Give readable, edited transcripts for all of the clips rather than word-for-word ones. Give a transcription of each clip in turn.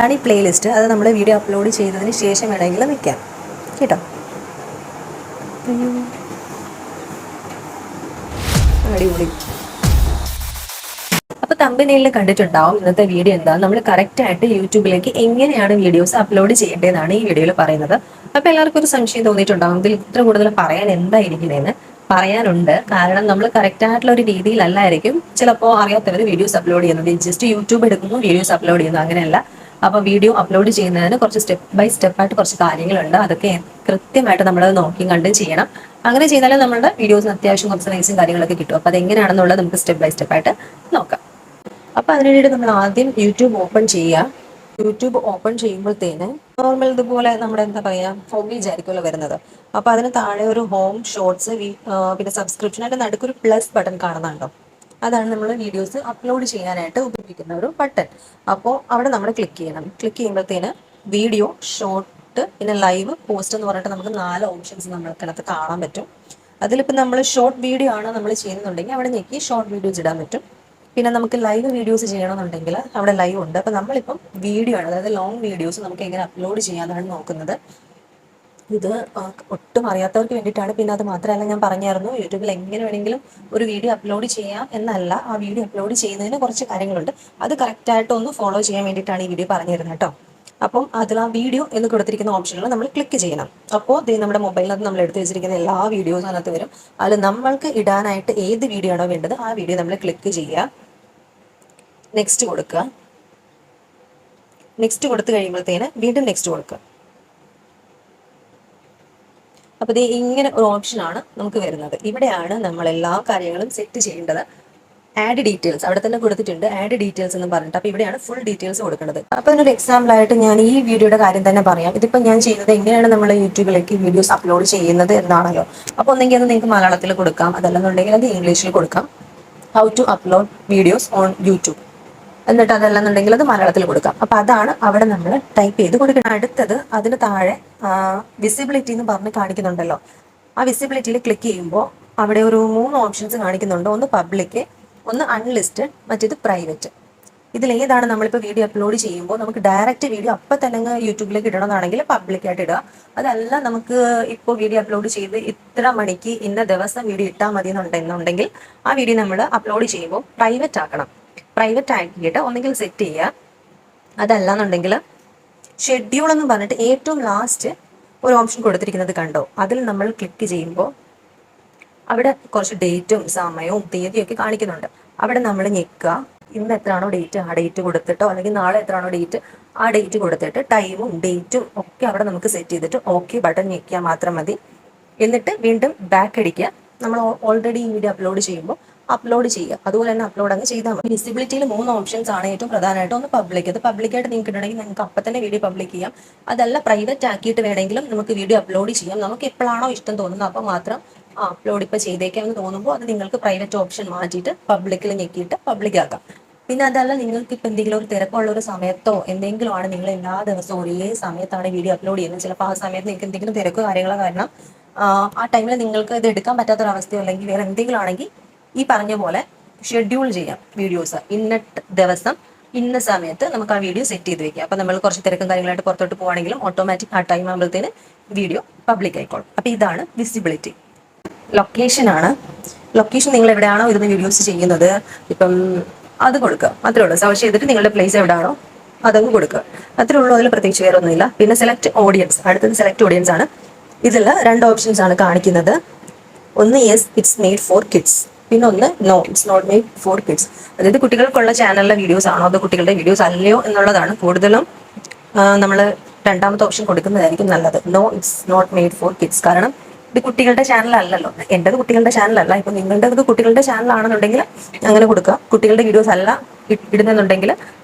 ആണ് ഈ പ്ലേലിസ്റ്റ്. അത് നമ്മൾ വീഡിയോ അപ്ലോഡ് ചെയ്തതിന് ശേഷം വേണമെങ്കിൽ വെക്കാം കേട്ടോ. അടിപൊളി. അപ്പോൾ തമ്പനെയിൽ കണ്ടിട്ടുണ്ടാവും ഇന്നത്തെ വീഡിയോ എന്താ, നമ്മൾ കറക്റ്റായിട്ട് യൂട്യൂബിലേക്ക് എങ്ങനെയാണ് വീഡിയോസ് അപ്ലോഡ് ചെയ്യേണ്ടതെന്നാണ് ഈ വീഡിയോയിൽ പറയുന്നത്. അപ്പോൾ എല്ലാവർക്കും ഒരു സംശയം തോന്നിയിട്ടുണ്ടാവും, ഇതിൽ ഇത്ര കൂടുതൽ പറയാൻ എന്തായിരിക്കുന്നതെന്ന്. പറയാനുണ്ട്, കാരണം നമ്മൾ കറക്റ്റ് ആയിട്ടുള്ള ഒരു രീതിയിലല്ലായിരിക്കും ചിലപ്പോൾ അറിയാത്തവർ വീഡിയോസ് അപ്ലോഡ് ചെയ്യുന്നത്. ജസ്റ്റ് യൂട്യൂബ് എടുക്കുന്നു, വീഡിയോസ് അപ്ലോഡ് ചെയ്യുന്നു, അങ്ങനെയല്ല. അപ്പോൾ വീഡിയോ അപ്ലോഡ് ചെയ്യുന്നതിന് കുറച്ച് സ്റ്റെപ്പ് ബൈ സ്റ്റെപ്പായിട്ട് കുറച്ച് കാര്യങ്ങളുണ്ട്. അതൊക്കെ കൃത്യമായിട്ട് നമ്മൾ നോക്കി കണ്ടും ചെയ്യണം. അങ്ങനെ ചെയ്താലേ നമ്മുടെ വീഡിയോസിന് അത്യാവശ്യം കുറച്ച് റൈസും കാര്യങ്ങളൊക്കെ കിട്ടും. അപ്പോൾ അതെങ്ങനെയാണെന്നുള്ളത് നമുക്ക് സ്റ്റെപ്പ് ബൈ സ്റ്റെപ്പായിട്ട് നോക്കാം. അപ്പോൾ അതിനു വേണ്ടിയിട്ട് നമ്മൾ ആദ്യം യൂട്യൂബ് ഓപ്പൺ ചെയ്യുക. യൂട്യൂബ് ഓപ്പൺ ചെയ്യുമ്പോഴത്തേന് നോർമൽ ഇതുപോലെ നമ്മുടെ എന്താ പറയുക ഹോം പേജ് ആയിരിക്കുമല്ലോ വരുന്നത്. അപ്പോൾ അതിന് താഴെ ഒരു ഹോം, ഷോർട്സ്, പിന്നെ സബ്സ്ക്രിപ്ഷൻ, അതിൻ്റെ നടുക്കൊരു പ്ലസ് ബട്ടൺ കാണുന്നുണ്ടോ? അതാണ് നമ്മൾ വീഡിയോസ് അപ്ലോഡ് ചെയ്യാനായിട്ട് ഉപയോഗിക്കുന്ന ഒരു ബട്ടൺ. അപ്പോൾ അവിടെ നമ്മൾ ക്ലിക്ക് ചെയ്യണം. ക്ലിക്ക് ചെയ്യുമ്പോഴത്തേന് വീഡിയോ, ഷോർട്ട്, പിന്നെ ലൈവ്, പോസ്റ്റ് എന്ന് പറഞ്ഞിട്ട് നമുക്ക് 4 ഓപ്ഷൻസ് നമ്മൾക്കകത്ത് കാണാൻ പറ്റും. അതിലിപ്പോൾ നമ്മൾ ഷോർട്ട് വീഡിയോ ആണ് നമ്മൾ ചെയ്യുന്നുണ്ടെങ്കിൽ അവിടെ ഞെക്കി ഷോർട്ട് വീഡിയോസ് ഇടാൻ പറ്റും. പിന്നെ നമുക്ക് ലൈവ് വീഡിയോസ് ചെയ്യണമെന്നുണ്ടെങ്കിൽ അവിടെ ലൈവ് ഉണ്ട്. അപ്പോൾ നമ്മളിപ്പം വീഡിയോ ആണ്, അതായത് ലോങ് വീഡിയോസ് നമുക്ക് എങ്ങനെ അപ്ലോഡ് ചെയ്യാനാണ് നോക്കുന്നത്. ഇത് ഒട്ടും അറിയാത്തവർക്ക് വേണ്ടിയിട്ടാണ്. പിന്നെ അത് മാത്രമല്ല, ഞാൻ പറഞ്ഞായിരുന്നു യൂട്യൂബിൽ എങ്ങനെ വേണമെങ്കിലും ഒരു വീഡിയോ അപ്ലോഡ് ചെയ്യാം എന്നല്ല, ആ വീഡിയോ അപ്ലോഡ് ചെയ്യുന്നതിന് കുറച്ച് കാര്യങ്ങളുണ്ട്. അത് കറക്റ്റായിട്ട് ഒന്ന് ഫോളോ ചെയ്യാൻ വേണ്ടിയിട്ടാണ് ഈ വീഡിയോ പറഞ്ഞു തരുന്നത് കേട്ടോ. അപ്പം അതിൽ ആ വീഡിയോ എന്ന് കൊടുത്തിരിക്കുന്ന ഓപ്ഷനുകൾ നമ്മൾ ക്ലിക്ക് ചെയ്യണം. അപ്പോൾ നമ്മുടെ മൊബൈലിനകത്ത് നമ്മൾ എടുത്തു വെച്ചിരിക്കുന്ന എല്ലാ വീഡിയോസും അതിനകത്ത് വരും. അതിൽ നമ്മൾക്ക് ഇടാനായിട്ട് ഏത് വീഡിയോ ആണോ വേണ്ടത് ആ വീഡിയോ നമ്മൾ ക്ലിക്ക് ചെയ്യുക, നെക്സ്റ്റ് കൊടുക്കുക. നെക്സ്റ്റ് കൊടുത്തു കഴിയുമ്പോഴത്തേന് വീണ്ടും നെക്സ്റ്റ് കൊടുക്കുക. അപ്പോൾ ഇത് ഇങ്ങനെ ഒരു ഓപ്ഷനാണ് നമുക്ക് വരുന്നത്. ഇവിടെയാണ് നമ്മൾ എല്ലാ കാര്യങ്ങളും സെറ്റ് ചെയ്യേണ്ടത്. ആഡ് ഡീറ്റെയിൽസ് അവിടെ തന്നെ കൊടുത്തിട്ടുണ്ട്, ആഡ് ഡീറ്റെയിൽസ് എന്ന് പറഞ്ഞിട്ട്. അപ്പോൾ ഇവിടെയാണ് ഫുൾ ഡീറ്റെയിൽസ് കൊടുക്കുന്നത്. അപ്പോൾ അതിനൊരു എക്സാമ്പിൾ ആയിട്ട് ഞാൻ ഈ വീഡിയോയുടെ കാര്യം തന്നെ പറയാം. ഇതിപ്പോൾ ഞാൻ ചെയ്യുന്നത് എങ്ങനെയാണ് നമ്മൾ യൂട്യൂബിലേക്ക് വീഡിയോസ് അപ്ലോഡ് ചെയ്യുന്നത് എന്നാണല്ലോ. അപ്പോൾ ഒന്നെങ്കിൽ അത് നിങ്ങൾക്ക് മലയാളത്തിൽ കൊടുക്കാം, അതല്ലെന്നുണ്ടെങ്കിൽ അത് ഇംഗ്ലീഷിൽ കൊടുക്കാം. How to upload videos on YouTube എന്നിട്ട് അതല്ലെന്നുണ്ടെങ്കിൽ അത് മലയാളത്തിൽ കൊടുക്കാം. അപ്പോൾ അതാണ് അവിടെ നമ്മൾ ടൈപ്പ് ചെയ്ത് കൊടുക്കണം. അടുത്തത് അതിന് താഴെ വിസിബിലിറ്റി എന്ന് പറഞ്ഞ് കാണിക്കുന്നുണ്ടല്ലോ. ആ വിസിബിലിറ്റിയിൽ ക്ലിക്ക് ചെയ്യുമ്പോൾ അവിടെ ഒരു 3 ഓപ്ഷൻസ് കാണിക്കുന്നുണ്ട്. ഒന്ന് പബ്ലിക്, ഒന്ന് അൺലിസ്റ്റഡ്, മറ്റേത് പ്രൈവറ്റ്. ഇതിലേതാണ് നമ്മളിപ്പോൾ വീഡിയോ അപ്ലോഡ് ചെയ്യുമ്പോൾ നമുക്ക് ഡയറക്റ്റ് വീഡിയോ അപ്പം തന്നെ യൂട്യൂബിലേക്ക് ഇടണമെന്നാണെങ്കിൽ പബ്ലിക്കായിട്ട് ഇടുക. അതല്ല നമുക്ക് ഇപ്പോൾ വീഡിയോ അപ്ലോഡ് ചെയ്ത് ഇത്ര മണിക്ക് ഇന്ന ദിവസം വീഡിയോ ഇട്ടാൽ മതി എന്നുണ്ടെങ്കിൽ ആ വീഡിയോ നമ്മൾ അപ്ലോഡ് ചെയ്യുമ്പോൾ പ്രൈവറ്റ് ആക്കണം. പ്രൈവറ്റ് ആക്കിയിട്ട് ഒന്നെങ്കിൽ സെറ്റ് ചെയ്യുക, അതല്ലാന്നുണ്ടെങ്കിൽ ഷെഡ്യൂൾ എന്ന് പറഞ്ഞിട്ട് ഏറ്റവും ലാസ്റ്റ് ഒരു ഓപ്ഷൻ കൊടുത്തിരിക്കുന്നത് കണ്ടോ? അതിൽ നമ്മൾ ക്ലിക്ക് ചെയ്യുമ്പോൾ അവിടെ കുറച്ച് ഡേറ്റും സമയവും തീയതിയൊക്കെ കാണിക്കുന്നുണ്ട്. അവിടെ നമ്മൾ ഞെക്കുക. ഇന്ന് എത്രയാണോ ഡേറ്റ് ആ ഡേറ്റ് കൊടുത്തിട്ടോ, അല്ലെങ്കിൽ നാളെ എത്രയാണോ ഡേറ്റ് ആ ഡേറ്റ് കൊടുത്തിട്ട് ടൈമും ഡേറ്റും ഒക്കെ അവിടെ നമുക്ക് സെറ്റ് ചെയ്തിട്ട് ഓക്കെ ബട്ടൺ ഞെക്കിയാൽ മാത്രം മതി. എന്നിട്ട് വീണ്ടും ബാക്ക് അടിക്കുക. നമ്മൾ ഓൾറെഡി ഈ വീഡിയോ അപ്ലോഡ് ചെയ്യുമ്പോൾ അപ്ലോഡ് ചെയ്യുക. അതുപോലെ തന്നെ അപ്ലോഡ് അങ്ങ് ചെയ്താൽ മതി. വിസിബിലിറ്റിയിൽ 3 ഓപ്ഷൻസ് ആണ് ഏറ്റവും പ്രധാനമായിട്ട്. ഒന്ന് പബ്ലിക്, അത് പബ്ലിക്കായിട്ട് നിങ്ങൾക്ക് ഇടണമെങ്കിൽ നിങ്ങൾക്ക് അപ്പം തന്നെ വീഡിയോ പബ്ലിക് ചെയ്യാം. അതല്ല പ്രൈവറ്റ് ആക്കിയിട്ട് വേണമെങ്കിലും നമുക്ക് വീഡിയോ അപ്ലോഡ് ചെയ്യാം. നമുക്ക് എപ്പോഴാണോ ഇഷ്ടം തോന്നുന്നത് അപ്പോൾ മാത്രം അപ്ലോഡ് ഇപ്പോൾ ചെയ്തേക്കാമെന്ന് തോന്നുമ്പോൾ അത് നിങ്ങൾക്ക് പ്രൈവറ്റ് ഓപ്ഷൻ മാറ്റിയിട്ട് പബ്ലിക്കിൽ ഞെക്കിയിട്ട് പബ്ലിക് ആക്കാം. പിന്നെ അതല്ല നിങ്ങൾക്ക് ഇപ്പം എന്തെങ്കിലും ഒരു തിരക്കുള്ള ഒരു സമയത്തോ എന്തെങ്കിലും ആണ്, നിങ്ങൾ എല്ലാ ദിവസവും ഒരേ സമയത്താണ് വീഡിയോ അപ്ലോഡ് ചെയ്യുന്നത്, ചിലപ്പോൾ ആ സമയത്ത് നിങ്ങൾക്ക് എന്തെങ്കിലും തിരക്കോ കാര്യങ്ങളോ കാരണം ആ ടൈമിൽ നിങ്ങൾക്ക് ഇത് എടുക്കാൻ പറ്റാത്തൊരവസ്ഥയോ അല്ലെങ്കിൽ വേറെ എന്തെങ്കിലും ആണെങ്കിൽ ഈ പറഞ്ഞ പോലെ ഷെഡ്യൂൾ ചെയ്യാം വീഡിയോസ്. ഇന്ന ദിവസം ഇന്ന സമയത്ത് നമുക്ക് ആ വീഡിയോ സെറ്റ് ചെയ്ത് വെക്കാം. അപ്പം നമ്മൾ കുറച്ച് തിരക്കും കാര്യങ്ങളായിട്ട് പുറത്തോട്ട് പോകുകയാണെങ്കിലും ഓട്ടോമാറ്റിക് ആ ടൈം ആകുമ്പോഴത്തേന് വീഡിയോ പബ്ലിക് ആയിക്കോളും. അപ്പോൾ ഇതാണ് വിസിബിലിറ്റി. ലൊക്കേഷനാണ്. ലൊക്കേഷൻ നിങ്ങൾ എവിടെയാണോ ഇരുന്ന് വീഡിയോസ് ചെയ്യുന്നത് ഇപ്പം അത് കൊടുക്കുക, അത്രേ ഉള്ളൂ. സെർച്ച് ചെയ്തിട്ട് നിങ്ങളുടെ പ്ലേസ് എവിടെയാണോ അതങ്ങ് കൊടുക്കുക, അത്രേ ഉള്ളൂ. അതിൽ പ്രത്യേകിച്ച് വേറെ ഒന്നുമില്ല. പിന്നെ സെലക്ട് ഓഡിയൻസ്, അടുത്തത് സെലക്ട് ഓഡിയൻസ് ആണ്. ഇതിൽ 2 ഓപ്ഷൻസ് ആണ് കാണിക്കുന്നത്. ഒന്ന് yes it's made for kids, പിന്നെ ഒന്ന് no it's not made for kids. അതായത് കുട്ടികൾക്കുള്ള ചാനലിലെ വീഡിയോസ് ആണോ അതോ കുട്ടികളുടെ വീഡിയോസ് അല്ലയോ എന്നുള്ളതാണ് കൂടുതലും നമ്മൾ രണ്ടാമത്തെ ഓപ്ഷൻ കൊടുക്കുന്നതായിരിക്കും നല്ലത്. No it's not made for kids. കാരണം ഇത് കുട്ടികളുടെ ചാനൽ അല്ലല്ലോ, എൻ്റെത് കുട്ടികളുടെ ചാനലല്ല. ഇപ്പം നിങ്ങളുടേത് കുട്ടികളുടെ ചാനലാണെന്നുണ്ടെങ്കിൽ അങ്ങനെ കൊടുക്കുക. കുട്ടികളുടെ വീഡിയോസ് അല്ല ഇടുന്നെന്നുണ്ടെങ്കിൽ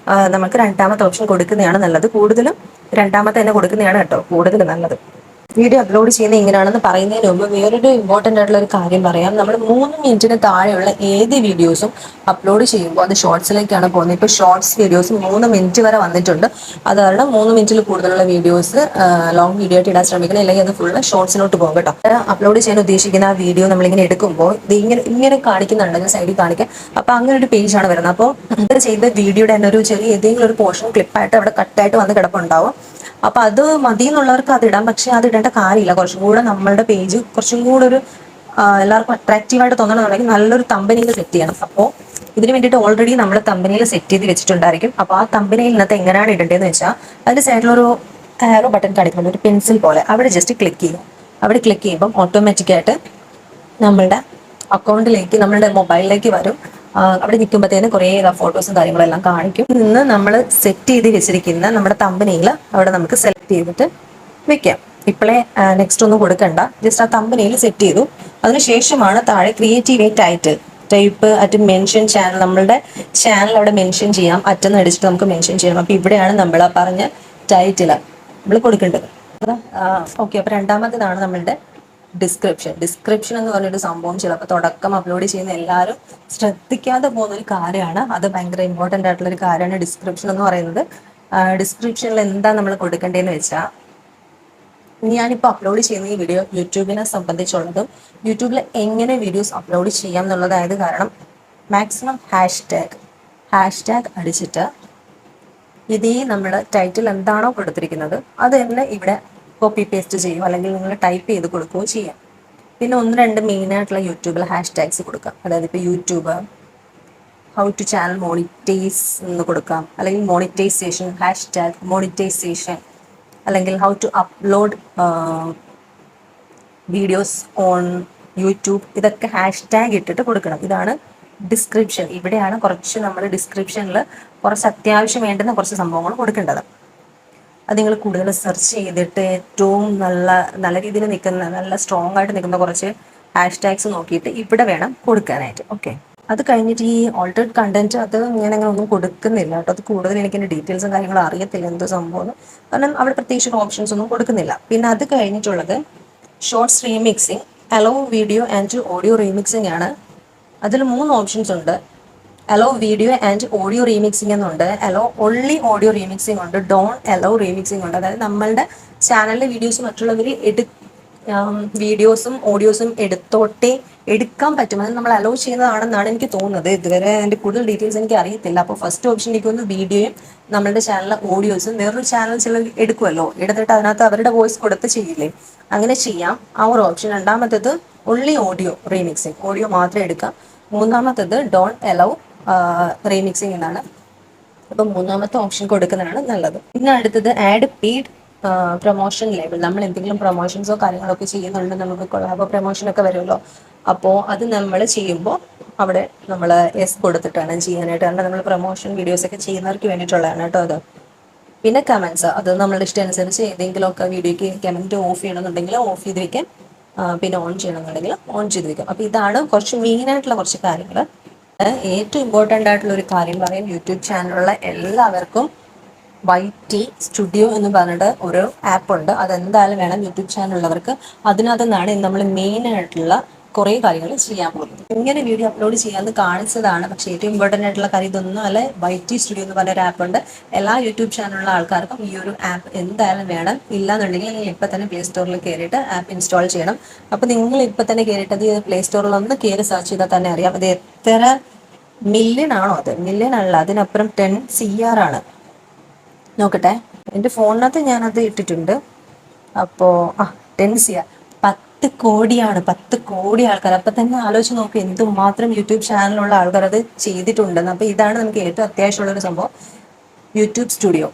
നമുക്ക് രണ്ടാമത്തെ ഓപ്ഷൻ കൊടുക്കുന്നതാണ് നല്ലത്. കൂടുതലും രണ്ടാമത്തെ തന്നെ കൊടുക്കുന്നതാണ് കേട്ടോ കൂടുതൽ നല്ലത്. വീഡിയോ അപ്ലോഡ് ചെയ്യുന്നത് എങ്ങനെയാണെന്ന് പറയുന്നതിന് മുമ്പ് വേറൊരു ഇമ്പോർട്ടൻ്റ് ആയിട്ടുള്ള ഒരു കാര്യം പറയാം. നമ്മൾ 3 മിനിറ്റിന് താഴെയുള്ള ഏത് വീഡിയോസും അപ്ലോഡ് ചെയ്യുമ്പോൾ അത് ഷോർട്സിലേക്കാണ് പോകുന്നത്. ഇപ്പോൾ ഷോർട്സ് വീഡിയോസ് 3 മിനിറ്റ് വരെ വന്നിട്ടുണ്ട്. അത് കാരണം 3 മിനിറ്റിൽ കൂടുതലുള്ള വീഡിയോസ് ലോങ് വീഡിയോ ആയിട്ട് ഇടാൻ ശ്രമിക്കണം, അല്ലെങ്കിൽ അത് ഫുള്ള് ഷോർട്സിലോട്ട് പോകും കേട്ടോ. അപ്ലോഡ് ചെയ്യാൻ ഉദ്ദേശിക്കുന്ന ആ വീഡിയോ നമ്മളിങ്ങനെ എടുക്കുമ്പോൾ ഇത് ഇങ്ങനെ ഇങ്ങനെ കാണിക്കുന്നുണ്ടെങ്കിൽ സൈഡിൽ കാണിക്കാം. അപ്പോൾ അങ്ങനെ ഒരു പേജാണ് വരുന്നത്. അപ്പോൾ ഇത് ചെയ്ത വീഡിയോയുടെ തന്നെ ഒരു ചെറിയ ഏതെങ്കിലും ഒരു പോർഷൻ ക്ലിപ്പായിട്ട് അവിടെ കട്ടായിട്ട് വന്ന് കിടപ്പുണ്ടാവും. അപ്പൊ അത് മതി എന്നുള്ളവർക്ക് അത് ഇടാം, പക്ഷെ അത് ഇടേണ്ട കാര്യമില്ല. കുറച്ചും കൂടെ നമ്മളുടെ പേജ് കുറച്ചും കൂടെ ഒരു എല്ലാവർക്കും അട്രാക്റ്റീവായിട്ട് തോന്നണമെന്നുണ്ടെങ്കിൽ നല്ലൊരു തമ്പനിയിൽ സെറ്റ് ചെയ്യണം. അപ്പോൾ ഇതിന് വേണ്ടിയിട്ട് ഓൾറെഡി നമ്മൾ തമ്പനിയിൽ സെറ്റ് ചെയ്ത് വെച്ചിട്ടുണ്ടായിരിക്കും. അപ്പോൾ ആ തമ്പനിയിലിനകത്ത് എങ്ങനെയാണ് ഇടേണ്ടതെന്ന് വെച്ചാൽ അതിന്റെ സൈഡിലൊരു ആരോ ബട്ടൺ കാണിക്കുന്നുണ്ട്, ഒരു പെൻസിൽ പോലെ. അവിടെ ജസ്റ്റ് ക്ലിക്ക് ചെയ്യും. അവിടെ ക്ലിക്ക് ചെയ്യുമ്പോൾ ഓട്ടോമാറ്റിക്കായിട്ട് നമ്മളുടെ അക്കൗണ്ടിലേക്ക്, നമ്മളുടെ മൊബൈലിലേക്ക് വരും. അവിടെ നിൽക്കുമ്പോഴത്തേന് കുറേ ഫോട്ടോസും കാര്യങ്ങളെല്ലാം കാണിക്കും. ഇന്ന് നമ്മൾ സെറ്റ് ചെയ്ത് വെച്ചിരിക്കുന്ന നമ്മുടെ തമ്പനിയിൽ അവിടെ നമുക്ക് സെലക്ട് ചെയ്തിട്ട് വെക്കാം. ഇപ്പോഴേ നെക്സ്റ്റ് ഒന്നും കൊടുക്കണ്ട, ജസ്റ്റ് ആ തമ്പനിയിൽ സെറ്റ് ചെയ്തു. അതിനുശേഷമാണ് താഴെ creative A title type at mention channel. നമ്മളുടെ ചാനൽ അവിടെ മെൻഷൻ ചെയ്യാം, അറ്റെന്ന് അടിച്ചിട്ട് നമുക്ക് മെൻഷൻ ചെയ്യണം. അപ്പൊ ഇവിടെയാണ് നമ്മൾ പറഞ്ഞ ടൈറ്റിൽ നമ്മൾ കൊടുക്കേണ്ടത്. ഓക്കെ, അപ്പൊ രണ്ടാമത്തേതാണ് നമ്മളുടെ ഡിസ്ക്രിപ്ഷൻ എന്ന് പറഞ്ഞൊരു സംഭവം ചിലപ്പോൾ തുടക്കം അപ്ലോഡ് ചെയ്യുന്ന എല്ലാവരും ശ്രദ്ധിക്കാതെ പോകുന്ന ഒരു കാര്യമാണ്. അത് ഭയങ്കര ഇമ്പോർട്ടൻ്റ് ആയിട്ടുള്ള ഒരു കാര്യമാണ് ഡിസ്ക്രിപ്ഷൻ എന്ന് പറയുന്നത്. ഡിസ്ക്രിപ്ഷനിൽ എന്താ നമ്മൾ കൊടുക്കേണ്ടതെന്ന് വെച്ചാൽ, ഞാനിപ്പോൾ അപ്ലോഡ് ചെയ്യുന്ന ഈ വീഡിയോ യൂട്യൂബിനെ സംബന്ധിച്ചുള്ളതും യൂട്യൂബിൽ എങ്ങനെ വീഡിയോസ് അപ്ലോഡ് ചെയ്യാം എന്നുള്ളതായത് കാരണം മാക്സിമം ഹാഷ്ടാഗ് അടിച്ചിട്ട് ഇതേ നമ്മൾ ടൈറ്റിൽ എന്താണോ കൊടുത്തിരിക്കുന്നത് അത് തന്നെ ഇവിടെ കോപ്പി പേസ്റ്റ് ചെയ്യും, അല്ലെങ്കിൽ നിങ്ങൾ ടൈപ്പ് ചെയ്ത് കൊടുക്കുകയോ ചെയ്യാം. പിന്നെ 1-2 മെയിനായിട്ടുള്ള യൂട്യൂബിൽ ഹാഷ്ടാഗ്സ് കൊടുക്കാം. അതായത് ഇപ്പോൾ YouTube how to channel monetise എന്ന് കൊടുക്കാം, അല്ലെങ്കിൽ മോണിറ്റൈസേഷൻ, ഹാഷ്ടാഗ് മോണിറ്റൈസേഷൻ, അല്ലെങ്കിൽ how to upload videos on YouTube. ഇതൊക്കെ ഹാഷ്ടാഗ് ഇട്ടിട്ട് കൊടുക്കണം. ഇതാണ് ഡിസ്ക്രിപ്ഷൻ. ഇവിടെയാണ് കുറച്ച് നമ്മൾ ഡിസ്ക്രിപ്ഷനിൽ കുറച്ച് അത്യാവശ്യം വേണ്ടുന്ന കുറച്ച് സംഭവങ്ങൾ കൊടുക്കേണ്ടത്. അത് നിങ്ങൾ കൂടുതൽ സെർച്ച് ചെയ്തിട്ട് ഏറ്റവും നല്ല രീതിയിൽ നിൽക്കുന്ന, നല്ല സ്ട്രോങ് ആയിട്ട് നിൽക്കുന്ന കുറച്ച് ഹാഷ്ടാഗ്സ് നോക്കിയിട്ട് ഇവിടെ വേണം കൊടുക്കാനായിട്ട്. ഓക്കെ, അത് കഴിഞ്ഞിട്ട് ഈ ഓൾട്ടേഡ് കണ്ടന്റ് അത് ഞാൻ അങ്ങനെ ഒന്നും കൊടുക്കുന്നില്ല കേട്ടോ. അത് കൂടുതൽ എനിക്ക് എൻ്റെ ഡീറ്റെയിൽസും കാര്യങ്ങളും അറിയത്തില്ല എന്തോ സംഭവം, കാരണം അവിടെ പ്രത്യേകിച്ച് ഓപ്ഷൻസ് ഒന്നും കൊടുക്കുന്നില്ല. പിന്നെ അത് കഴിഞ്ഞിട്ടുള്ളത് shorts remixing, allow video and audio remixing ആണ്. അതിൽ 3 ഓപ്ഷൻസ് ഉണ്ട്. Allow video and audio remixing എന്നുണ്ട്, അലോ ഓൺലി ഓഡിയോ റീമിക്സിംഗ് ഉണ്ട്, ഡോൺ അലോ റീമിക്സിംഗ് ഉണ്ട്. അതായത് നമ്മളുടെ ചാനലിലെ വീഡിയോസ് മറ്റുള്ളവർ വീഡിയോസും ഓഡിയോസും എടുക്കാൻ പറ്റും, അത് നമ്മൾ അലോ ചെയ്യുന്നതാണെന്നാണ് എനിക്ക് തോന്നുന്നത്. ഇതുവരെ അതിൻ്റെ കൂടുതൽ ഡീറ്റെയിൽസ് എനിക്ക് അറിയത്തില്ല. അപ്പോൾ ഫസ്റ്റ് ഓപ്ഷൻ എനിക്ക് തോന്നുന്നു വീഡിയോയും നമ്മളുടെ ചാനലിലെ ഓഡിയോസും വേറൊരു ചാനൽ ചില എടുക്കുമല്ലോ, എടുത്തിട്ട് അതിനകത്ത് അവരുടെ വോയിസ് കൊടുത്ത് ചെയ്യില്ലേ, അങ്ങനെ ചെയ്യാം, ആ ഒരു ഓപ്ഷൻ. രണ്ടാമത്തേത് ഓൺലി ഓഡിയോ റീമിക്സിംഗ്, ഓഡിയോ മാത്രമേ എടുക്കാം. മൂന്നാമത്തേത് ഡോൺ അലോ റീമിക്സിംഗ് എന്നാണ്. അപ്പം 3ാമത്തെ ഓപ്ഷൻ കൊടുക്കുന്നതാണ് നല്ലത്. പിന്നെ അടുത്തത് ആഡ് പെയ്ഡ് പ്രൊമോഷൻ ലേബിൾ. നമ്മൾ എന്തെങ്കിലും പ്രൊമോഷൻസോ കാര്യങ്ങളൊക്കെ ചെയ്യുന്നുണ്ട്, നമുക്ക് കൊളാബോ പ്രൊമോഷനൊക്കെ വരുമല്ലോ. അപ്പോൾ അത് നമ്മൾ ചെയ്യുമ്പോൾ അവിടെ നമ്മൾ എസ് കൊടുത്തിട്ടാണ് ചെയ്യാനായിട്ട്, കാരണം നമ്മൾ പ്രൊമോഷൻ വീഡിയോസ് ഒക്കെ ചെയ്യുന്നവർക്ക് വേണ്ടിയിട്ടുള്ളതാണ് കേട്ടോ അത്. പിന്നെ കമൻസ്, അത് നമ്മളുടെ ഇഷ്ടം അനുസരിച്ച് ഏതെങ്കിലുമൊക്കെ വീഡിയോയ്ക്ക് കമൻറ്റ് ഓഫ് ചെയ്യണമെന്നുണ്ടെങ്കിൽ ഓഫ് ചെയ്ത് വെക്കാം, പിന്നെ ഓൺ ചെയ്യണമെന്നുണ്ടെങ്കിൽ ഓൺ ചെയ്ത് വെക്കാം. അപ്പോൾ ഇതാണ് കുറച്ച് മെയിനായിട്ടുള്ള കുറച്ച് കാര്യങ്ങൾ. ഏറ്റവും ഇമ്പോർട്ടൻ്റ് ആയിട്ടുള്ള ഒരു കാര്യം പറയാം, യൂട്യൂബ് ചാനലുള്ള എല്ലാവർക്കും YT സ്റ്റുഡിയോ എന്ന് പറഞ്ഞിട്ട് ഒരു ആപ്പ് ഉണ്ട്. അതെന്തായാലും വേണം യൂട്യൂബ് ചാനലുള്ളവർക്ക്. അതിനകത്ത് നിന്നാണ് നമ്മൾ മെയിനായിട്ടുള്ള കുറേ കാര്യങ്ങൾ ചെയ്യാൻ പോകുന്നത്. ഇങ്ങനെ വീഡിയോ അപ്ലോഡ് ചെയ്യാമെന്ന് കാണിച്ചതാണ്, പക്ഷേ ഏറ്റവും ഇമ്പോർട്ടൻ്റ് ആയിട്ടുള്ള കാര്യം ഇതൊന്നും അല്ല. YT സ്റ്റുഡിയോ എന്ന് പറഞ്ഞൊരു ആപ്പ് ഉണ്ട്. എല്ലാ യൂട്യൂബ് ചാനലുള്ള ആൾക്കാർക്കും ഈ ഒരു ആപ്പ് എന്തായാലും വേണം. ഇല്ലാന്നുണ്ടെങ്കിൽ നിങ്ങൾ ഇപ്പം തന്നെ പ്ലേ സ്റ്റോറിൽ കയറിയിട്ട് ആപ്പ് ഇൻസ്റ്റാൾ ചെയ്യണം. അപ്പോൾ നിങ്ങൾ ഇപ്പം തന്നെ കയറിയിട്ടത് പ്ലേ സ്റ്റോറിൽ ഒന്ന് കയറി സെർച്ച് ചെയ്താൽ തന്നെ അറിയാം അത് എത്ര മില്യൺ ആണോ. അത് മില്യൺ അല്ല, അതിനപ്പുറം 10 CR ആണ്. നോക്കട്ടെ, എൻ്റെ ഫോണിനകത്ത് ഞാനത് ഇട്ടിട്ടുണ്ട്. അപ്പോൾ 10 CR, 10 കോടിയാണ്, 10 കോടി ആൾക്കാർ. അപ്പം തന്നെ ആലോചിച്ച് നോക്കുക എന്തുമാത്രം യൂട്യൂബ് ചാനലുള്ള ആൾക്കാർ അത് ചെയ്തിട്ടുണ്ടെന്ന്. അപ്പോൾ ഇതാണ് നമുക്ക് ഏറ്റവും അത്യാവശ്യമുള്ളൊരു സംഭവം, യൂട്യൂബ് സ്റ്റുഡിയോ.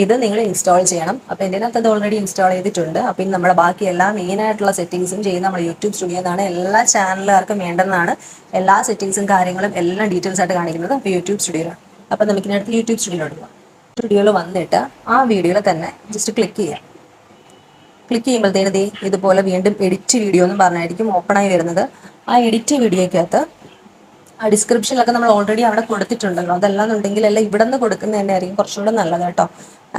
ഇത് നിങ്ങൾ ഇൻസ്റ്റാൾ ചെയ്യണം. അപ്പോൾ എൻ്റെ അകത്ത് അത് ഓൾറെഡി ഇൻസ്റ്റാൾ ചെയ്തിട്ടുണ്ട്. അപ്പോൾ ഇനി നമ്മുടെ ബാക്കി എല്ലാ മെയിനായിട്ടുള്ള സെറ്റിങ്സും ചെയ്യുന്ന നമ്മുടെ യൂട്യൂബ് സ്റ്റുഡിയോ എന്നാണ്. എല്ലാ ചാനലുകാർക്കും വേണ്ടെന്നാണ് എല്ലാ സെറ്റിങ്സും കാര്യങ്ങളും എല്ലാം ഡീറ്റെയിൽസ് ആയിട്ട് കാണിക്കുന്നത്. അപ്പോൾ യൂട്യൂബ് സ്റ്റുഡിയോയിലാണ്. അപ്പോൾ നമുക്കിനടുത്ത് യൂട്യൂബ് സ്റ്റുഡിയോയിലോട്ട് പോകാം. സ്റ്റുഡിയോയിൽ വന്നിട്ട് ആ വീഡിയോയിൽ തന്നെ ജസ്റ്റ് ക്ലിക്ക് ചെയ്യാം. ക്ലിക്ക് ചെയ്യുമ്പോഴത്തേന് ഇതുപോലെ വീണ്ടും എഡിറ്റ് വീഡിയോ എന്ന് പറഞ്ഞായിരിക്കും ഓപ്പണായി വരുന്നത്. ആ എഡിറ്റ് വീഡിയോയ്ക്കകത്ത് ആ ഡിസ്ക്രിപ്ഷനിലൊക്കെ നമ്മൾ ഓൾറെഡി അവിടെ കൊടുത്തിട്ടുണ്ടല്ലോ, അതല്ലാന്നുണ്ടെങ്കിൽ എല്ലാം ഇവിടെ നിന്ന് കൊടുക്കുന്നത് തന്നെ ആയിരിക്കും കുറച്ചുകൂടെ നല്ലത് കേട്ടോ.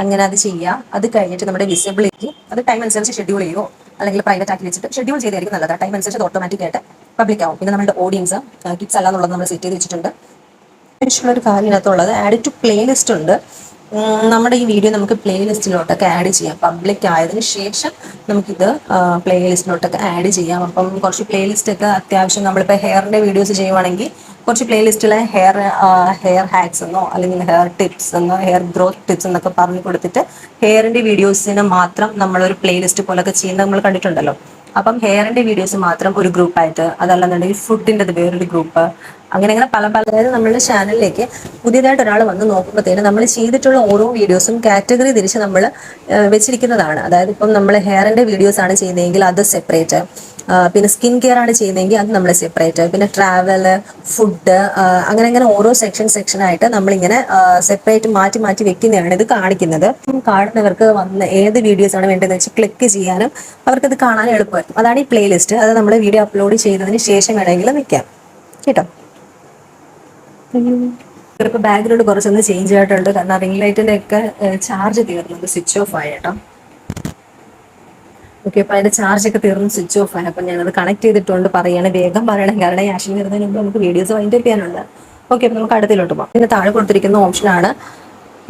അങ്ങനെ അത് ചെയ്യാം. അത് കഴിഞ്ഞിട്ട് നമ്മുടെ വിസിബിലിറ്റി അത് ടൈം അനുസരിച്ച് ഷെഡ്യൂൾ ചെയ്യുമോ, അല്ലെങ്കിൽ പ്രൈവറ്റ് ആക്കി വെച്ചിട്ട് ഷെഡ്യൂൾ ചെയ്തായിരിക്കും നല്ലത്. ടൈം അനുസരിച്ച് ഓട്ടോമാറ്റിക് ആയിട്ട് പബ്ലിക് ആവും. പിന്നെ നമ്മുടെ ഓഡിയൻസ് കിഡ്സ് അല്ല എന്നുള്ളത് നമ്മൾ സെറ്റ് ചെയ്ത് വെച്ചിട്ടുണ്ട്. ഒരു കാര്യം ഇതിനകത്തുള്ളത് ആഡ് ടു പ്ലേലിസ്റ്റ് ഉണ്ട്. നമ്മുടെ ഈ വീഡിയോ നമുക്ക് പ്ലേലിസ്റ്റിലോട്ടൊക്കെ ആഡ് ചെയ്യാം. പബ്ലിക് ആയതിനു ശേഷം നമുക്കിത് പ്ലേലിസ്റ്റിലോട്ടൊക്കെ ആഡ് ചെയ്യാം. അപ്പം കുറച്ച് പ്ലേലിസ്റ്റ് ഒക്കെ അത്യാവശ്യം നമ്മളിപ്പോൾ ഹെയറിന്റെ വീഡിയോസ് ചെയ്യുവാണെങ്കിൽ കുറച്ച് പ്ലേലിസ്റ്റിലെ ഹെയർ ഹാക്സ് എന്നോ അല്ലെങ്കിൽ ഹെയർ ടിപ്സ് എന്നോ ഹെയർ ഗ്രോത്ത് ടിപ്സ് എന്നൊക്കെ പറഞ്ഞു കൊടുത്തിട്ട് ഹെയറിന്റെ വീഡിയോസിന് മാത്രം നമ്മളൊരു പ്ലേലിസ്റ്റ് പോലൊക്കെ ചെയ്യുന്നത് നമ്മൾ കണ്ടിട്ടുണ്ടല്ലോ. അപ്പം ഹെയറിന്റെ വീഡിയോസ് മാത്രം ഒരു ഗ്രൂപ്പായിട്ട്, അതല്ലെന്നുണ്ടെങ്കിൽ ഫുഡിൻ്റെത് വേറൊരു ഗ്രൂപ്പ്, അങ്ങനെ പല അതായത് നമ്മളുടെ ചാനലിലേക്ക് പുതിയതായിട്ട് ഒരാൾ വന്ന് നോക്കുമ്പോഴത്തേന് നമ്മൾ ചെയ്തിട്ടുള്ള ഓരോ വീഡിയോസും കാറ്റഗറി തിരിച്ച് നമ്മൾ വെച്ചിരിക്കുന്നതാണ്. അതായത് ഇപ്പം നമ്മൾ ഹെയറിന്റെ വീഡിയോസ് ആണ് ചെയ്യുന്നതെങ്കിൽ അത് സെപ്പറേറ്റ്, പിന്നെ സ്കിൻ കെയർ ആണ് ചെയ്യുന്നതെങ്കിൽ അത് നമ്മൾ സെപ്പറേറ്റ്, പിന്നെ ട്രാവല്, ഫുഡ്, അങ്ങനെ ഓരോ സെക്ഷനായിട്ട് നമ്മളിങ്ങനെ സെപ്പറേറ്റ് മാറ്റി മാറ്റി വെക്കുന്നതാണ് ഇത് കാണിക്കുന്നത്. കാണുന്നവർക്ക് വന്ന് ഏത് വീഡിയോസ് ആണ് വേണ്ടതെന്ന് വെച്ച് ക്ലിക്ക് ചെയ്യാനും അവർക്കത് കാണാൻ എളുപ്പമായിരിക്കും. അതാണ് ഈ പ്ലേലിസ്റ്റ്. അത് നമ്മൾ വീഡിയോ അപ്ലോഡ് ചെയ്തതിന് ശേഷം വേണമെങ്കിൽ വെക്കാം കേട്ടോ. ഇപ്പൊ ബാക്ക്ഗ്രൗണ്ട് കുറച്ചൊന്ന് ചേഞ്ച് ആയിട്ടുണ്ട്, കാരണം റിംഗ് ലൈറ്റിന്റെ ഒക്കെ ചാർജ് തീർന്നത് സ്വിച്ച് ഓഫ് ആയി കേട്ടോ. ഓക്കെ, അപ്പൊ അതിന്റെ ചാർജ് ഒക്കെ തീർന്ന് സ്വിച്ച് ഓഫ് ആയി. അപ്പൊ ഞാനത് കണക്ട് ചെയ്തിട്ടുണ്ട്. പറയാണ് വേഗം പറയണം, കാരണം ആക്ഷൻ വരുന്നതിന് മുമ്പ് നമുക്ക് വീഡിയോസ് വൈൻഡ് അപ്പ് ചെയ്യാനുണ്ട്. ഓക്കെ, അപ്പൊ നമുക്ക് അടുത്തിലോട്ട് പോകാം. പിന്നെ താഴെ കൊടുത്തിരിക്കുന്ന ഓപ്ഷനാണ്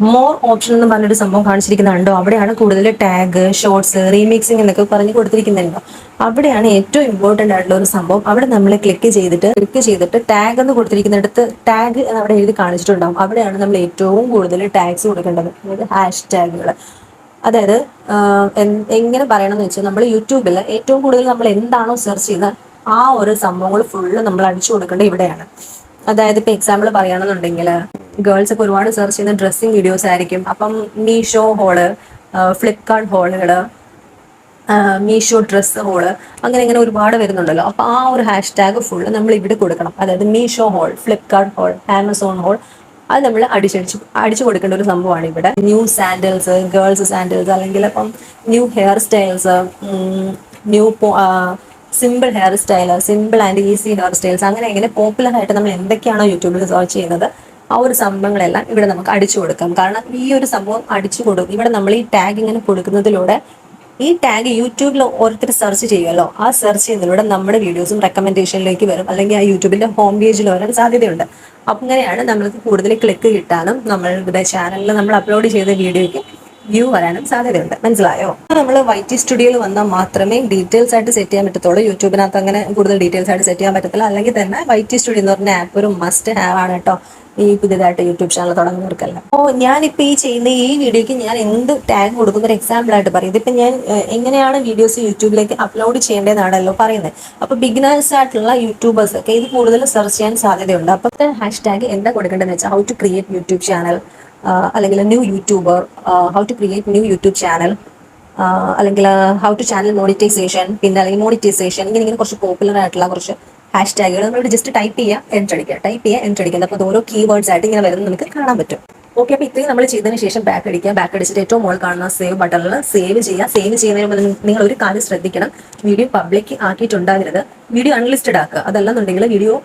മോർ ഓപ്ഷൻ എന്ന് പറഞ്ഞൊരു സംഭവം കാണിച്ചിരിക്കുന്നുണ്ടോ. അവിടെയാണ് കൂടുതൽ ടാഗ്, ഷോർട്സ്, റീമിക്സിംഗ് എന്നൊക്കെ പറഞ്ഞ് കൊടുത്തിരിക്കുന്നുണ്ടോ. അവിടെയാണ് ഏറ്റവും ഇമ്പോർട്ടന്റ് ആയിട്ടുള്ള ഒരു സംഭവം. അവിടെ നമ്മൾ ക്ലിക്ക് ചെയ്തിട്ട് ടാഗ് എന്ന് കൊടുത്തിരിക്കുന്നിടത്ത് ടാഗ് എന്ന് അവിടെ എഴുതി കാണിച്ചിട്ടുണ്ടാവും. അവിടെയാണ് നമ്മൾ ഏറ്റവും കൂടുതൽ ടാഗ്സ് കൊടുക്കേണ്ടത്, അതായത് ഹാഷ് ടാഗുകൾ. അതായത് എങ്ങനെ പറയണമെന്ന് വെച്ചാൽ നമ്മൾ യൂട്യൂബിൽ ഏറ്റവും കൂടുതൽ നമ്മൾ എന്താണോ സെർച്ച് ചെയ്യുന്നത് ആ ഒരു സംഭവങ്ങൾ ഫുള്ള് നമ്മൾ അടിച്ചു കൊടുക്കേണ്ടത് ഇവിടെയാണ്. അതായത് ഇപ്പൊ എക്സാമ്പിൾ പറയുകയാണെന്നുണ്ടെങ്കിൽ ഗേൾസ് ഒക്കെ ഒരുപാട് സെർച്ച് ചെയ്യുന്ന ഡ്രസ്സിങ് വീഡിയോസ് ആയിരിക്കും. അപ്പം മീഷോ ഹോള്, ഫ്ലിപ്കാർട്ട് ഹോളുകള്, മീഷോ ഡ്രസ്സ് ഹോള്, അങ്ങനെ ഒരുപാട് വരുന്നുണ്ടല്ലോ. അപ്പൊ ആ ഒരു ഹാഷ് ടാഗ് ഫുള്ള് നമ്മൾ ഇവിടെ കൊടുക്കണം. അതായത് Meesho haul, Flipkart haul, Amazon haul, അത് നമ്മൾ അടിച്ചു കൊടുക്കേണ്ട ഒരു സംഭവമാണ് ഇവിടെ. ന്യൂ സാൻഡൽസ്, ഗേൾസ് സാൻഡൽസ്, അല്ലെങ്കിൽ ഇപ്പം new hair styles, new simple hair style, simple and easy hair styles, അങ്ങനെ പോപ്പുലർ ആയിട്ട് നമ്മൾ എന്തൊക്കെയാണോ യൂട്യൂബിൽ സെർച്ച് ചെയ്യുന്നത് ആ ഒരു സംഭവങ്ങളെല്ലാം ഇവിടെ നമുക്ക് അടിച്ചു കൊടുക്കാം. കാരണം ഈ ഒരു സംഭവം അടിച്ചു കൊടുക്കും. ഇവിടെ നമ്മൾ ഈ ടാഗ് ഇങ്ങനെ കൊടുക്കുന്നതിലൂടെ ഈ ടാഗ് യൂട്യൂബിൽ ഓരോരുത്തർ സെർച്ച് ചെയ്യുമല്ലോ, ആ സെർച്ച് ചെയ്യുന്നതിലൂടെ നമ്മുടെ വീഡിയോസും റെക്കമെൻഡേഷനിലേക്ക് വരും, അല്ലെങ്കിൽ ആ യൂട്യൂബിന്റെ ഹോം പേജിൽ വരാൻ സാധ്യതയുണ്ട്. അപ്പം അങ്ങനെയാണ് നമ്മൾക്ക് കൂടുതൽ ക്ലിക്ക് കിട്ടാനും നമ്മളുടെ ചാനലിൽ നമ്മൾ അപ്ലോഡ് ചെയ്ത വീഡിയോയ്ക്ക് വ്യൂ വരാനും സാധ്യതയുണ്ട്. മനസ്സിലായോ? നമ്മൾ YT സ്റ്റുഡിയോയിൽ വന്നാൽ മാത്രമേ ഡീറ്റെയിൽസ് ആയിട്ട് സെറ്റ് ചെയ്യാൻ പറ്റത്തുള്ളൂ. യൂട്യൂബിനകത്ത് അങ്ങനെ കൂടുതൽ ഡീറ്റെയിൽസ് ആയിട്ട് സെറ്റ് ചെയ്യാൻ പറ്റത്തില്ല. അല്ലെങ്കിൽ തന്നെ YT സ്റ്റുഡിയോ എന്ന് പറഞ്ഞ ആപ്പ് ഒരു മസ്റ്റ് ഹാവ് ആണ് കേട്ടോ ഈ പുതിയതായിട്ട് യൂട്യൂബ് ചാനൽ തുടങ്ങുന്നവർക്കല്ല. അപ്പോൾ ഞാനിപ്പോൾ ഈ ചെയ്യുന്ന ഈ വീഡിയോയ്ക്ക് ഞാൻ എന്ത് ടാഗ് കൊടുക്കുന്ന ഒരു എക്സാമ്പിൾ ആയിട്ട് പറയും. ഇതിപ്പോൾ ഞാൻ എങ്ങനെയാണ് വീഡിയോസ് യൂട്യൂബിലേക്ക് അപ്ലോഡ് ചെയ്യേണ്ടതെന്നാണല്ലോ പറയുന്നത്. അപ്പോൾ ബിഗിനേഴ്സ് ആയിട്ടുള്ള യൂട്യൂബേഴ്സ് ഒക്കെ ഇത് കൂടുതൽ സെർച്ച് ചെയ്യാൻ സാധ്യതയുണ്ട്. അപ്പോഴത്തെ ഹാഷ് ടാഗ് എന്താ കൊടുക്കേണ്ടതെന്ന് വെച്ചാൽ how to create YouTube channel, അല്ലെങ്കിൽ new YouTuber, how to create new YouTube channel, അല്ലെങ്കിൽ ഹൗ ടു ചാനൽ മോണിറ്റൈസേഷൻ, പിന്നെ അല്ലെങ്കിൽ മോണിറ്റൈസേഷൻ, ഇങ്ങനെ കുറച്ച് പോപ്പുലർ ആയിട്ടുള്ള കുറച്ച് ഹാഷ് ടാഗുകൾ നമ്മൾ ജസ്റ്റ് ടൈപ്പ് ചെയ്യുക, എൻ്റർ അടിക്കുക. അപ്പോൾ അത് ഓരോ കീവേഡ്സ് ആയിട്ട് ഇങ്ങനെ വരുന്നത് നമുക്ക് കാണാൻ പറ്റും. ഓക്കെ, അപ്പോൾ ഇത്രയും നമ്മൾ ചെയ്തതിന് ശേഷം ബാക്ക് അടിച്ചിട്ട് ഏറ്റവും മുകളിൽ കാണുന്ന സേവ് ബട്ടണിൽ സേവ് ചെയ്യുക. സേവ് ചെയ്യുന്നതിന് മുമ്പ് നിങ്ങൾ ഒരു കാര്യം ശ്രദ്ധിക്കണം, വീഡിയോ പബ്ലിക് ആക്കിയിട്ടുണ്ടാകരുത്, വീഡിയോ അൺലിസ്റ്റഡ് ആക്കുക. അതല്ലെന്നുണ്ടെങ്കിൽ വീഡിയോ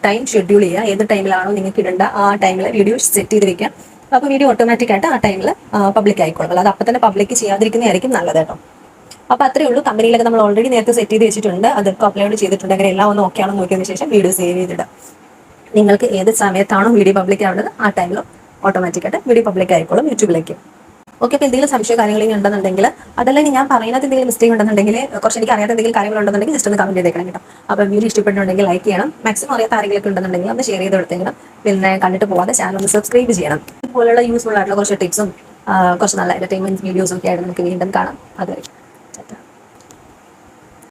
ടൈം ഷെഡ്യൂൾ ചെയ്യുക. ഏത് ടൈമിലാണോ നിങ്ങൾക്ക് ഇടേണ്ട ആ ടൈമിൽ വീഡിയോ സെറ്റ് ചെയ്ത് വെക്കുക. അപ്പോൾ വീഡിയോ ഓട്ടോമാറ്റിക് ആയിട്ട് ആ ടൈമിൽ പബ്ലിക് ആയിക്കോളും. അല്ലാതെ അപ്പം തന്നെ പബ്ലിക് ചെയ്യാതിരിക്കുന്നതായിരിക്കും നല്ലത് കേട്ടോ. അപ്പോൾ അത്രേ ഉള്ളൂ. കമ്പനിയിലൊക്കെ നമ്മൾ ഓൾറെഡി നേരത്തെ സെറ്റ് ചെയ്ത് വെച്ചിട്ടുണ്ട്, അതൊക്കെ അപ്ലോഡ് ചെയ്തിട്ടുണ്ട്. അങ്ങനെ എല്ലാം ഒന്ന് ഓക്കെ ആണെന്ന് നോക്കിയതിന് ശേഷം വീഡിയോ സേവ് ചെയ്തിടുക. നിങ്ങൾക്ക് ഏത് സമയത്താണോ വീഡിയോ പബ്ലിക് ആവുന്നത് ആ ടൈമിൽ ഓട്ടോമാറ്റിക്കായിട്ട് വീഡിയോ പബ്ലിക് ആയിക്കോളും യൂട്യൂബിലേക്ക്. ഓക്കെ, അപ്പോൾ എന്തെങ്കിലും സംശയ കാര്യങ്ങൾ ഉണ്ടെന്നുണ്ടെങ്കിൽ, അതല്ലെങ്കിൽ ഞാൻ പറയുന്നത് എന്തെങ്കിലും മിസ്റ്റേക്ക് ഉണ്ടെന്നുണ്ടെങ്കിൽ, കുറച്ച് എനിക്ക് അറിയാത്ത എന്തെങ്കിലും കാര്യങ്ങളുണ്ടെന്നുണ്ടെങ്കിൽ ജസ്റ്റ് ഒന്ന് കമന്റ് ചെയ്തേക്കണം കേട്ടോ. അപ്പോൾ വീഡിയോ ഇഷ്ടപ്പെട്ടുണ്ടെങ്കിൽ ലൈക്ക് ചെയ്യണം. മാക്സിമം അറിയാത്ത ആരെങ്കിലും ഉണ്ടെന്നുണ്ടെങ്കിൽ ഒന്ന് ഷെയർ ചെയ്ത് കൊടുത്തേക്കണം. പിന്നെ കണ്ടിട്ട് പോകാതെ ചാനൽ ഒന്ന് സബ്സ്ക്രൈബ് ചെയ്യണം. ഇതുപോലുള്ള യൂസ്ഫുൾ ആയിട്ടുള്ള കുറച്ച് ടിപ്സും കുറച്ച് നല്ല എന്റർടൈൻമെന്റ് വീഡിയോസും ഒക്കെ ആയിട്ട് നമുക്ക് വീണ്ടും കാണാം. അതുവരെ